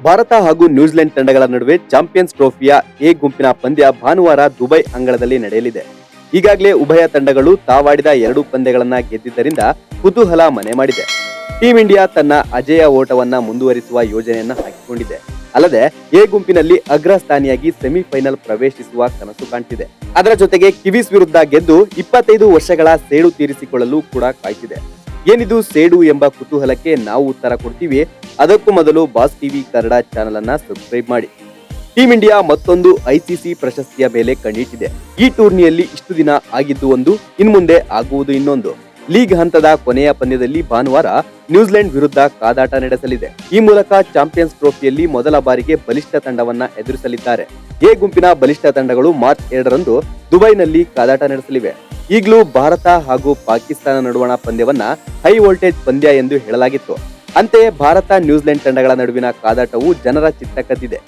ಭಾರತ ಹಾಗೂ ನ್ಯೂಜಿಲೆಂಡ್ ತಂಡಗಳ ನಡುವೆ ಚಾಂಪಿಯನ್ಸ್ ಟ್ರೋಫಿಯ ಎ ಗುಂಪಿನ ಪಂದ್ಯ ಭಾನುವಾರ ದುಬೈ ಅಂಗಳದಲ್ಲಿ ನಡೆಯಲಿದೆ. ಈಗಾಗಲೇ ಉಭಯ ತಂಡಗಳು ತಾವಾಡಿದ 2 ಪಂದ್ಯಗಳನ್ನ ಗೆದ್ದಿದ್ದರಿಂದ ಕುತೂಹಲ ಮನೆ ಮಾಡಿದೆ. ಟೀಂ ಇಂಡಿಯಾ ತನ್ನ ಅಜೇಯ ಓಟವನ್ನ ಮುಂದುವರಿಸುವ ಯೋಜನೆಯನ್ನ ಹಾಕಿಕೊಂಡಿದೆ. ಅಲ್ಲದೆ ಎ ಗುಂಪಿನಲ್ಲಿ ಅಗ್ರಸ್ಥಾನಿಯಾಗಿ ಸೆಮಿಫೈನಲ್ ಪ್ರವೇಶಿಸುವ ಕನಸು ಕಾಣ್ತಿದೆ. ಅದರ ಜೊತೆಗೆ ಕಿವೀಸ್ ವಿರುದ್ಧ ಗೆದ್ದು 25 ವರ್ಷಗಳ ಸೇಡು ತೀರಿಸಿಕೊಳ್ಳಲು ಕೂಡ ಕಾಯ್ತಿದೆ. ಏನಿದು ಸೇಡು ಎಂಬ ಕುತೂಹಲಕ್ಕೆ ನಾವು ಉತ್ತರ ಕೊಡ್ತೀವಿ. ಅದಕ್ಕೂ ಮೊದಲು ಬಾಸ್ ಟಿವಿ ಕನ್ನಡ ಚಾನೆಲ್ ಅನ್ನ ಸಬ್ಸ್ಕ್ರೈಬ್ ಮಾಡಿ. ಟೀಂ ಇಂಡಿಯಾ ಮತ್ತೊಂದು ಐಸಿಸಿ ಪ್ರಶಸ್ತಿಯ ಮೇಲೆ ಕಣ್ಣಿಟ್ಟಿದೆ. ಈ ಟೂರ್ನಿಯಲ್ಲಿ ಇಷ್ಟು ದಿನ ಆಗಿದ್ದು ಒಂದು, ಇನ್ಮುಂದೆ ಆಗುವುದು ಇನ್ನೊಂದು. ಲೀಗ್ ಹಂತದ ಕೊನೆಯ ಪಂದ್ಯದಲ್ಲಿ ಭಾನುವಾರ ನ್ಯೂಜಿಲೆಂಡ್ ವಿರುದ್ಧ ಕಾದಾಟ ನಡೆಸಲಿದೆ. ಈ ಮೂಲಕ ಚಾಂಪಿಯನ್ಸ್ ಟ್ರೋಫಿಯಲ್ಲಿ ಮೊದಲ ಬಾರಿಗೆ ಬಲಿಷ್ಠ ತಂಡವನ್ನ ಎದುರಿಸಲಿದ್ದಾರೆ. ಎ ಗುಂಪಿನ ಬಲಿಷ್ಠ ತಂಡಗಳು ಮಾರ್ಚ್ 2ರಂದು ದುಬೈನಲ್ಲಿ ಕಾದಾಟ ನಡೆಸಲಿವೆ. ಈಗಲೂ ಭಾರತ ಹಾಗೂ ಪಾಕಿಸ್ತಾನ ನಡುವಣ ಪಂದ್ಯವನ್ನ ಹೈ ವೋಲ್ಟೇಜ್ ಪಂದ್ಯ ಎಂದು ಹೇಳಲಾಗಿತ್ತು. ಅಂತೆಯೇ ಭಾರತ ನ್ಯೂಜಿಲೆಂಡ್ ತಂಡಗಳ ನಡುವಿನ ಕಾದಾಟವು ಜನರ ಚಿತ್ತ ಕದ್ದಿದೆ.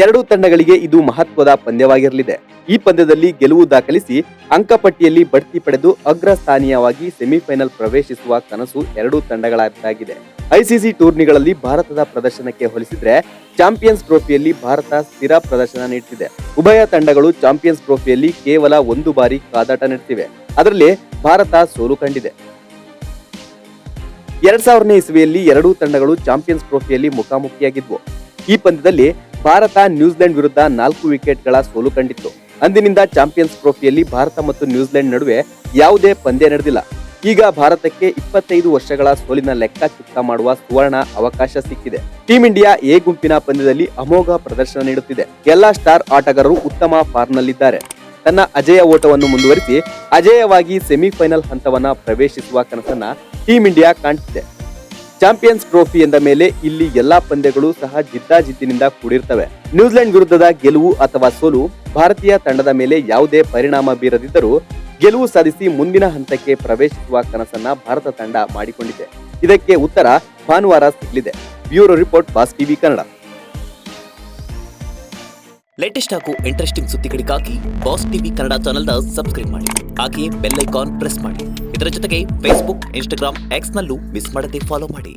ಎರಡೂ ತಂಡಗಳಿಗೆ ಇದು ಮಹತ್ವದ ಪಂದ್ಯವಾಗಿರಲಿದೆ. ಈ ಪಂದ್ಯದಲ್ಲಿ ಗೆಲುವು ದಾಖಲಿಸಿ ಅಂಕಪಟ್ಟಿಯಲ್ಲಿ ಬಡ್ತಿ ಪಡೆದು ಅಗ್ರಸ್ಥಾನೀಯವಾಗಿ ಸೆಮಿಫೈನಲ್ ಪ್ರವೇಶಿಸುವ ಕನಸು ಎರಡೂ ತಂಡಗಳದ್ದಾಗಿದೆ. ಐಸಿಸಿ ಟೂರ್ನಿಗಳಲ್ಲಿ ಭಾರತದ ಪ್ರದರ್ಶನಕ್ಕೆ ಹೋಲಿಸಿದ್ರೆ ಚಾಂಪಿಯನ್ಸ್ ಟ್ರೋಫಿಯಲ್ಲಿ ಭಾರತ ಸ್ಥಿರ ಪ್ರದರ್ಶನ ನೀಡುತ್ತಿದೆ. ಉಭಯ ತಂಡಗಳು ಚಾಂಪಿಯನ್ಸ್ ಟ್ರೋಫಿಯಲ್ಲಿ ಕೇವಲ 1 ಬಾರಿ ಕಾದಾಟ ನಡೆಸಿವೆ. ಅದರಲ್ಲಿ ಭಾರತ ಸೋಲು ಕಂಡಿದೆ. 2000ನೇ ಇಸವಿಯಲ್ಲಿ ಎರಡೂ ತಂಡಗಳು ಚಾಂಪಿಯನ್ಸ್ ಟ್ರೋಫಿಯಲ್ಲಿ ಮುಖಾಮುಖಿಯಾಗಿದ್ವು. ಈ ಪಂದ್ಯದಲ್ಲಿ ಭಾರತ ನ್ಯೂಜಿಲೆಂಡ್ ವಿರುದ್ಧ 4 ವಿಕೆಟ್ಗಳ ಸೋಲು ಕಂಡಿತ್ತು. ಅಂದಿನಿಂದ ಚಾಂಪಿಯನ್ಸ್ ಟ್ರೋಫಿಯಲ್ಲಿ ಭಾರತ ಮತ್ತು ನ್ಯೂಜಿಲೆಂಡ್ ನಡುವೆ ಯಾವುದೇ ಪಂದ್ಯ ನಡೆದಿಲ್ಲ. ಈಗ ಭಾರತಕ್ಕೆ 25 ವರ್ಷಗಳ ಸೋಲಿನ ಲೆಕ್ಕ ಚುಕ್ತಾ ಮಾಡುವ ಸುವರ್ಣ ಅವಕಾಶ ಸಿಕ್ಕಿದೆ. ಟೀಂ ಇಂಡಿಯಾ ಎ ಗುಂಪಿನ ಪಂದ್ಯದಲ್ಲಿ ಅಮೋಘ ಪ್ರದರ್ಶನ ನೀಡುತ್ತಿದೆ. ಎಲ್ಲಾ ಸ್ಟಾರ್ ಆಟಗಾರರು ಉತ್ತಮ ಫಾರ್ಮ್ನಲ್ಲಿದ್ದಾರೆ. ತನ್ನ ಅಜೇಯ ಓಟವನ್ನು ಮುಂದುವರಿಸಿ ಅಜೇಯವಾಗಿ ಸೆಮಿಫೈನಲ್ ಹಂತವನ್ನ ಪ್ರವೇಶಿಸುವ ಕನಸನ್ನ ಟೀಂ ಇಂಡಿಯಾ ಕಾಣ್ತಿದೆ. ಚಾಂಪಿಯನ್ಸ್ ಟ್ರೋಫಿ ಎಂದ ಮೇಲೆ ಇಲ್ಲಿ ಎಲ್ಲಾ ಪಂದ್ಯಗಳು ಸಹ ಜಿದ್ದಾಜಿದ್ದಿನಿಂದ ಕೂಡಿರ್ತವೆ. ನ್ಯೂಜಿಲೆಂಡ್ ವಿರುದ್ಧದ ಗೆಲುವು ಅಥವಾ ಸೋಲು ಭಾರತೀಯ ತಂಡದ ಮೇಲೆ ಯಾವುದೇ ಪರಿಣಾಮ ಬೀರದಿದ್ದರೂ ಗೆಲುವು ಸಾಧಿಸಿ ಮುಂದಿನ ಹಂತಕ್ಕೆ ಪ್ರವೇಶಿಸುವ ಕನಸನ್ನ ಭಾರತ ತಂಡ ಮಾಡಿಕೊಂಡಿದೆ. ಇದಕ್ಕೆ ಉತ್ತರ ಭಾನುವಾರ ಸಿಗಲಿದೆ. Bureau report, boss TV Kannada. Latest ಹಾಗೂ ಇಂಟ್ರೆಸ್ಟಿಂಗ್ ಸುದ್ದಿಗಳಿಗಾಗಿ ಬಾಸ್ ಟಿವಿ ಕನ್ನಡ ಚಾನೆಲ್ನ ಸಬ್ಸ್ಕ್ರೈಬ್ ಮಾಡಿ. ಹಾಗೆಯೇ ಬೆಲ್ ಐಕಾನ್ ಪ್ರೆಸ್ ಮಾಡಿ. ಇದರ ಜೊತೆಗೆ ಫೇಸ್ಬುಕ್, ಇನ್ಸ್ಟಾಗ್ರಾಮ್, ಎಕ್ಸ್ ನಲ್ಲೂ ಮಿಸ್ ಮಾಡದೆ ಫಾಲೋ ಮಾಡಿ.